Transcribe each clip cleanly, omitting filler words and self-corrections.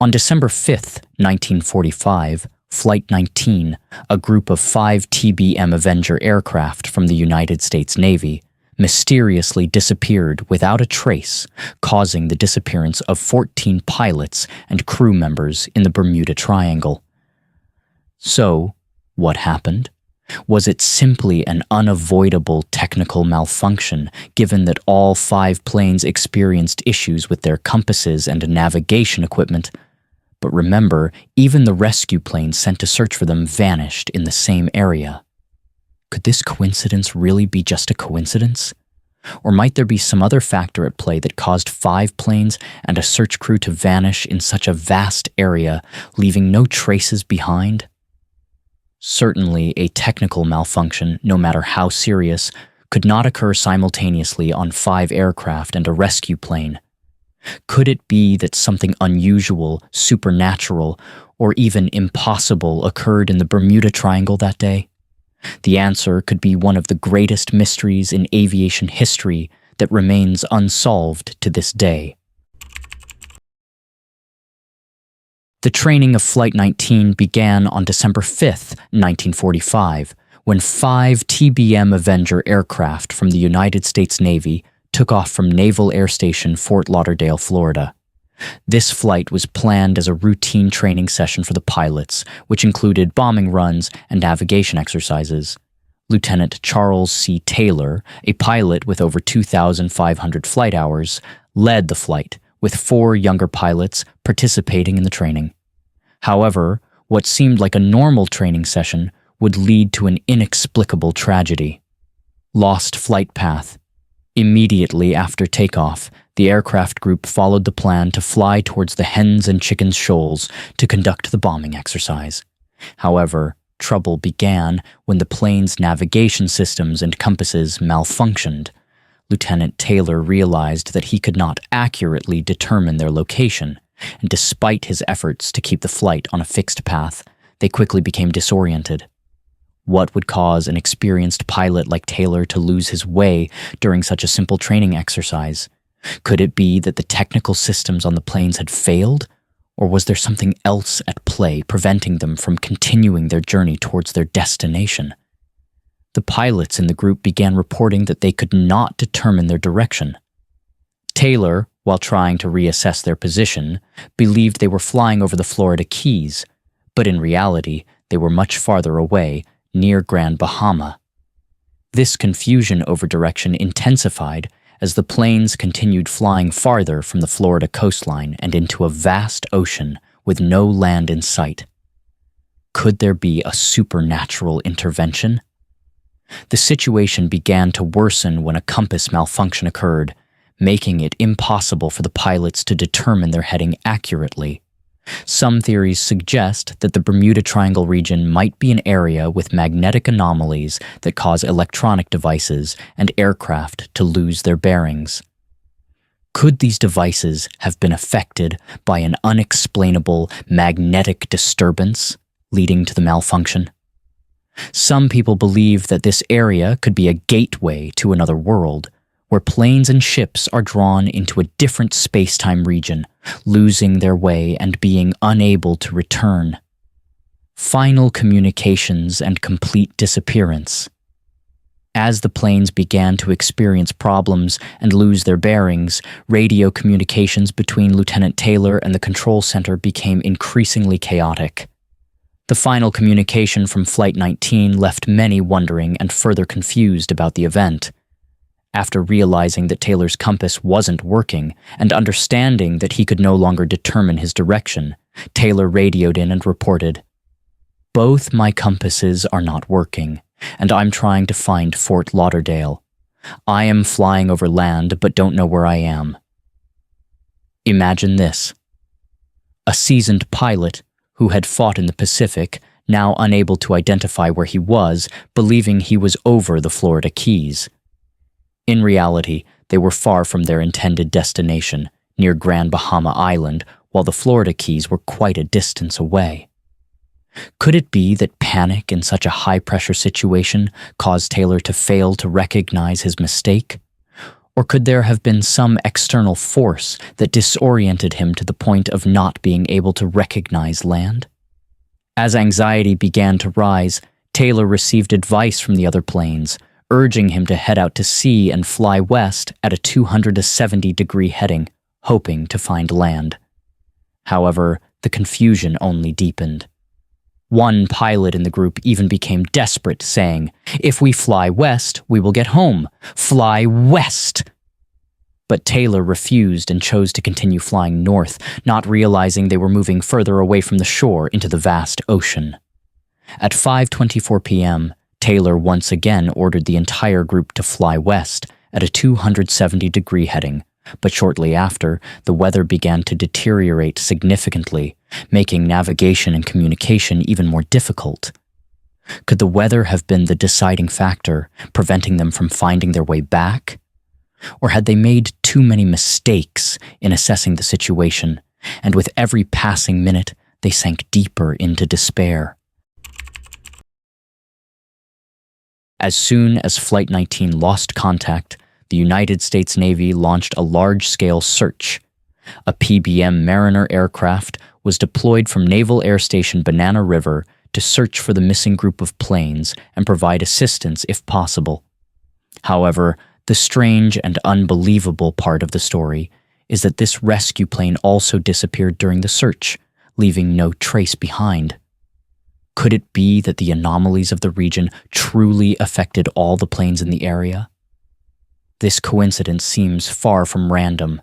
On December 5, 1945, Flight 19, a group of 5 TBM Avenger aircraft from the United States Navy, mysteriously disappeared without a trace, causing the disappearance of 14 pilots and crew members in the Bermuda Triangle. So, what happened? Was it simply an unavoidable technical malfunction, given that all 5 planes experienced issues with their compasses and navigation equipment? But remember, even the rescue planes sent to search for them vanished in the same area. Could this coincidence really be just a coincidence? Or might there be some other factor at play that caused 5 planes and a search crew to vanish in such a vast area, leaving no traces behind? Certainly, a technical malfunction, no matter how serious, could not occur simultaneously on 5 aircraft and a rescue plane. Could it be that something unusual, supernatural, or even impossible occurred in the Bermuda Triangle that day? The answer could be one of the greatest mysteries in aviation history that remains unsolved to this day. The training of Flight 19 began on December 5, 1945, when 5 TBM Avenger aircraft from the United States Navy took off from Naval Air Station Fort Lauderdale, Florida. This flight was planned as a routine training session for the pilots, which included bombing runs and navigation exercises. Lieutenant Charles C. Taylor, a pilot with over 2,500 flight hours, led the flight, with 4 younger pilots participating in the training. However, what seemed like a normal training session would lead to an inexplicable tragedy. Lost flight path. Immediately after takeoff, the aircraft group followed the plan to fly towards the Hens and Chickens Shoals to conduct the bombing exercise. However, trouble began when the plane's navigation systems and compasses malfunctioned. Lieutenant Taylor realized that he could not accurately determine their location, and despite his efforts to keep the flight on a fixed path, they quickly became disoriented. What would cause an experienced pilot like Taylor to lose his way during such a simple training exercise? Could it be that the technical systems on the planes had failed? Or was there something else at play preventing them from continuing their journey towards their destination? The pilots in the group began reporting that they could not determine their direction. Taylor, while trying to reassess their position, believed they were flying over the Florida Keys, but in reality, they were much farther away, near Grand Bahama. This confusion over direction intensified as the planes continued flying farther from the Florida coastline and into a vast ocean with no land in sight. Could there be a supernatural intervention? The situation began to worsen when a compass malfunction occurred, making it impossible for the pilots to determine their heading accurately. Some theories suggest that the Bermuda Triangle region might be an area with magnetic anomalies that cause electronic devices and aircraft to lose their bearings. Could these devices have been affected by an unexplainable magnetic disturbance leading to the malfunction? Some people believe that this area could be a gateway to another world, where planes and ships are drawn into a different space-time region, losing their way and being unable to return. Final communications and complete disappearance. As the planes began to experience problems and lose their bearings, radio communications between Lieutenant Taylor and the control center became increasingly chaotic. The final communication from Flight 19 left many wondering and further confused about the event. After realizing that Taylor's compass wasn't working and understanding that he could no longer determine his direction, Taylor radioed in and reported, "Both my compasses are not working, and I'm trying to find Fort Lauderdale. I am flying over land but don't know where I am." Imagine this. A seasoned pilot who had fought in the Pacific, now unable to identify where he was, believing he was over the Florida Keys. In reality, they were far from their intended destination, near Grand Bahama Island, while the Florida Keys were quite a distance away. Could it be that panic in such a high-pressure situation caused Taylor to fail to recognize his mistake? Or could there have been some external force that disoriented him to the point of not being able to recognize land? As anxiety began to rise, Taylor received advice from the other planes, urging him to head out to sea and fly west at a 270-degree heading, hoping to find land. However, the confusion only deepened. One pilot in the group even became desperate, saying, "If we fly west, we will get home. Fly west!" But Taylor refused and chose to continue flying north, not realizing they were moving further away from the shore into the vast ocean. At 5:24 p.m., Taylor once again ordered the entire group to fly west at a 270-degree heading, but shortly after, the weather began to deteriorate significantly, making navigation and communication even more difficult. Could the weather have been the deciding factor, preventing them from finding their way back? Or had they made too many mistakes in assessing the situation, and with every passing minute, they sank deeper into despair? As soon as Flight 19 lost contact, the United States Navy launched a large-scale search. A TBM Mariner aircraft was deployed from Naval Air Station Banana River to search for the missing group of planes and provide assistance if possible. However, the strange and unbelievable part of the story is that this rescue plane also disappeared during the search, leaving no trace behind. Could it be that the anomalies of the region truly affected all the planes in the area? This coincidence seems far from random.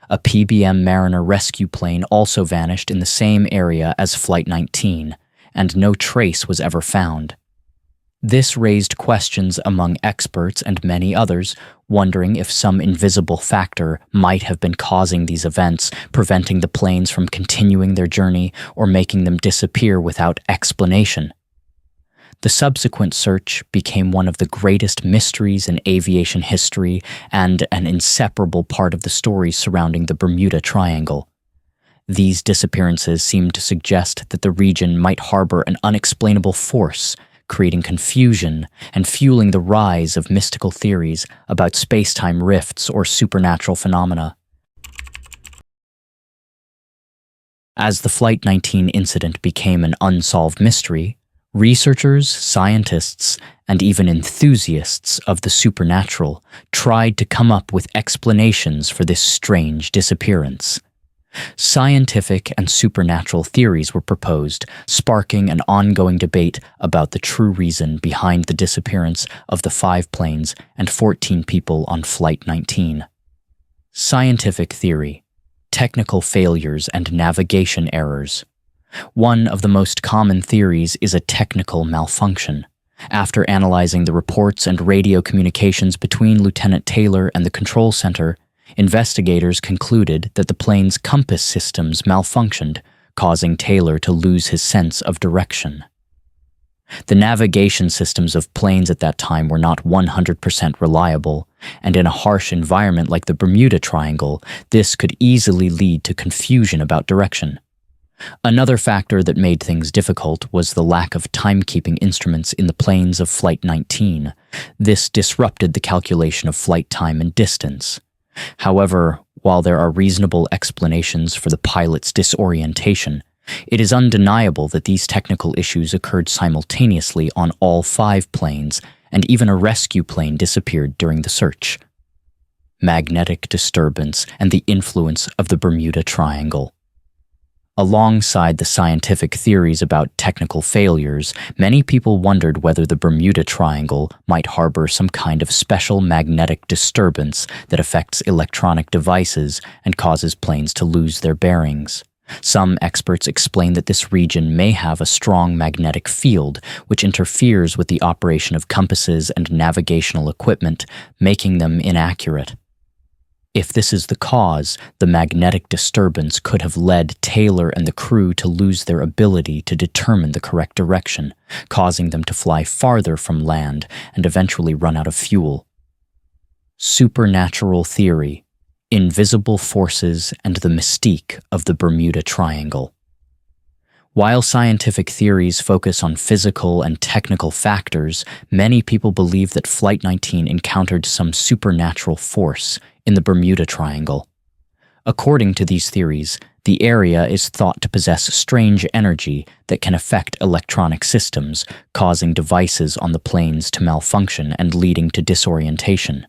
A TBM Mariner rescue plane also vanished in the same area as Flight 19, and no trace was ever found. This raised questions among experts and many others, wondering if some invisible factor might have been causing these events, preventing the planes from continuing their journey or making them disappear without explanation. The subsequent search became one of the greatest mysteries in aviation history and an inseparable part of the stories surrounding the Bermuda Triangle. These disappearances seemed to suggest that the region might harbor an unexplainable force, creating confusion and fueling the rise of mystical theories about space-time rifts or supernatural phenomena. As the Flight 19 incident became an unsolved mystery, researchers, scientists, and even enthusiasts of the supernatural tried to come up with explanations for this strange disappearance. Scientific and supernatural theories were proposed, sparking an ongoing debate about the true reason behind the disappearance of the 5 planes and 14 people on Flight 19. Scientific theory: technical failures and navigation errors. One of the most common theories is a technical malfunction. After analyzing the reports and radio communications between Lieutenant Taylor and the control center, investigators concluded that the plane's compass systems malfunctioned, causing Taylor to lose his sense of direction. The navigation systems of planes at that time were not 100% reliable, and in a harsh environment like the Bermuda Triangle, this could easily lead to confusion about direction. Another factor that made things difficult was the lack of timekeeping instruments in the planes of Flight 19. This disrupted the calculation of flight time and distance. However, while there are reasonable explanations for the pilot's disorientation, it is undeniable that these technical issues occurred simultaneously on all 5 planes, and even a rescue plane disappeared during the search. Magnetic disturbance and the influence of the Bermuda Triangle. Alongside the scientific theories about technical failures, many people wondered whether the Bermuda Triangle might harbor some kind of special magnetic disturbance that affects electronic devices and causes planes to lose their bearings. Some experts explain that this region may have a strong magnetic field, which interferes with the operation of compasses and navigational equipment, making them inaccurate. If this is the cause, the magnetic disturbance could have led Taylor and the crew to lose their ability to determine the correct direction, causing them to fly farther from land and eventually run out of fuel. Supernatural theory: invisible forces and the mystique of the Bermuda Triangle. While scientific theories focus on physical and technical factors, many people believe that Flight 19 encountered some supernatural force in the Bermuda Triangle. According to these theories, the area is thought to possess strange energy that can affect electronic systems, causing devices on the planes to malfunction and leading to disorientation.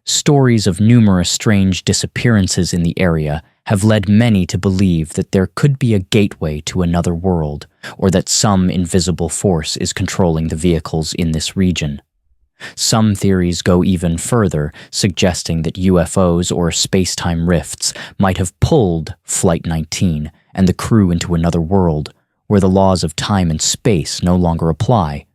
Stories of numerous strange disappearances in the area have led many to believe that there could be a gateway to another world, or that some invisible force is controlling the vehicles in this region. Some theories go even further, suggesting that UFOs or space-time rifts might have pulled Flight 19 and the crew into another world, where the laws of time and space no longer apply.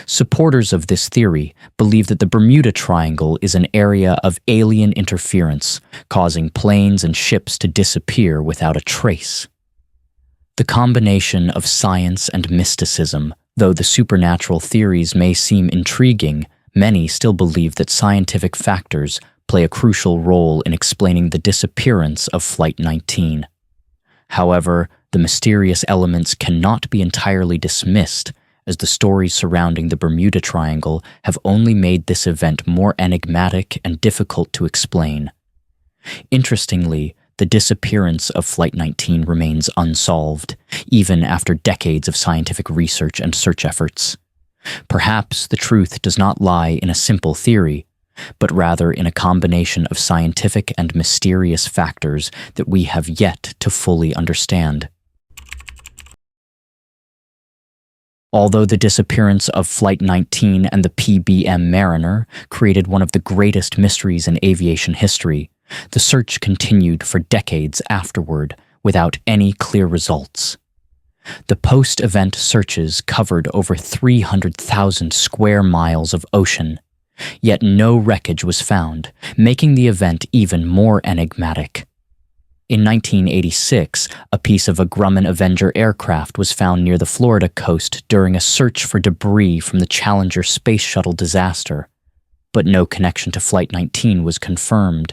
Supporters of this theory believe that the Bermuda Triangle is an area of alien interference, causing planes and ships to disappear without a trace. The combination of science and mysticism, though the supernatural theories may seem intriguing, many still believe that scientific factors play a crucial role in explaining the disappearance of Flight 19. However, the mysterious elements cannot be entirely dismissed, as the stories surrounding the Bermuda Triangle have only made this event more enigmatic and difficult to explain. Interestingly, the disappearance of Flight 19 remains unsolved, even after decades of scientific research and search efforts. Perhaps the truth does not lie in a simple theory, but rather in a combination of scientific and mysterious factors that we have yet to fully understand. Although the disappearance of Flight 19 and the TBM Mariner created one of the greatest mysteries in aviation history, the search continued for decades afterward without any clear results. The post-event searches covered over 300,000 square miles of ocean, yet no wreckage was found, making the event even more enigmatic. In 1986, a piece of a Grumman Avenger aircraft was found near the Florida coast during a search for debris from the Challenger space shuttle disaster, but no connection to Flight 19 was confirmed.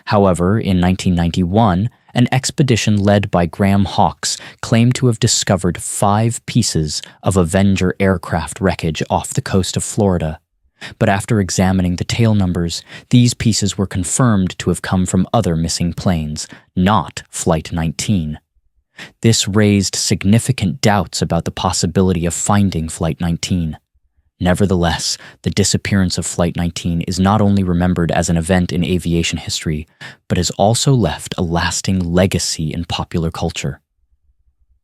However, in 1991, an expedition led by Graham Hawkes claimed to have discovered 5 pieces of Avenger aircraft wreckage off the coast of Florida. But after examining the tail numbers, these pieces were confirmed to have come from other missing planes, not Flight 19. This raised significant doubts about the possibility of finding Flight 19. Nevertheless, the disappearance of Flight 19 is not only remembered as an event in aviation history, but has also left a lasting legacy in popular culture.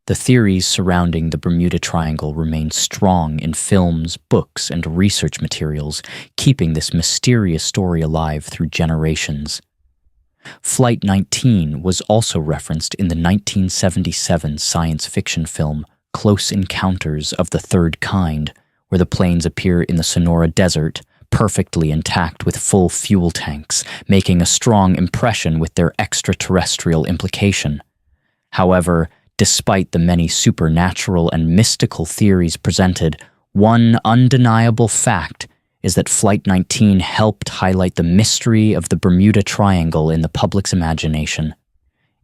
The theories surrounding the Bermuda Triangle remain strong in films, books, and research materials, keeping this mysterious story alive through generations. Flight 19 was also referenced in the 1977 science fiction film Close Encounters of the Third Kind, where the planes appear in the Sonora Desert, perfectly intact with full fuel tanks, making a strong impression with their extraterrestrial implication. However, despite the many supernatural and mystical theories presented, one undeniable fact is that Flight 19 helped highlight the mystery of the Bermuda Triangle in the public's imagination.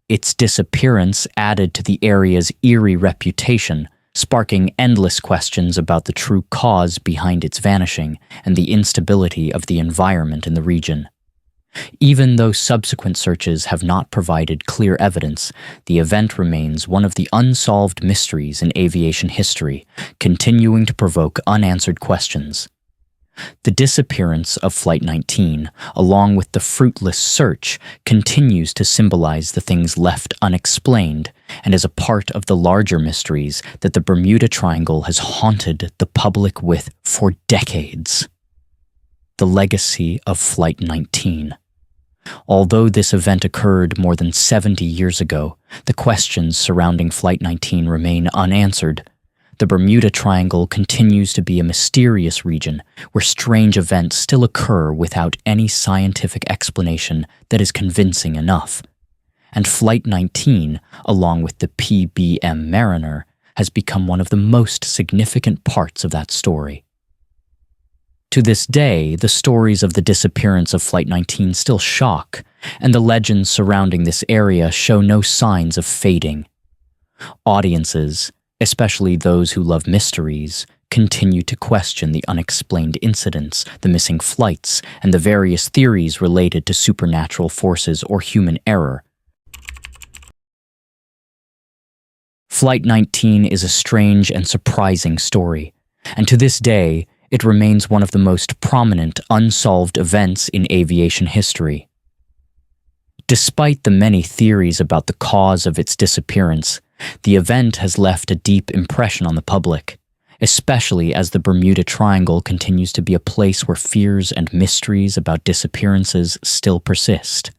Its disappearance added to the area's eerie reputation, sparking endless questions about the true cause behind its vanishing and the instability of the environment in the region. Even though subsequent searches have not provided clear evidence, the event remains one of the unsolved mysteries in aviation history, continuing to provoke unanswered questions. The disappearance of Flight 19, along with the fruitless search, continues to symbolize the things left unexplained and is a part of the larger mysteries that the Bermuda Triangle has haunted the public with for decades. The legacy of Flight 19. Although this event occurred more than 70 years ago, the questions surrounding Flight 19 remain unanswered. The Bermuda Triangle continues to be a mysterious region where strange events still occur without any scientific explanation that is convincing enough. And Flight 19, along with the TBM Mariner, has become one of the most significant parts of that story. To this day, the stories of the disappearance of Flight 19 still shock, and the legends surrounding this area show no signs of fading. Audiences, especially those who love mysteries, continue to question the unexplained incidents, the missing flights, and the various theories related to supernatural forces or human error. Flight 19 is a strange and surprising story, and to this day, it remains one of the most prominent unsolved events in aviation history. Despite the many theories about the cause of its disappearance, the event has left a deep impression on the public, especially as the Bermuda Triangle continues to be a place where fears and mysteries about disappearances still persist.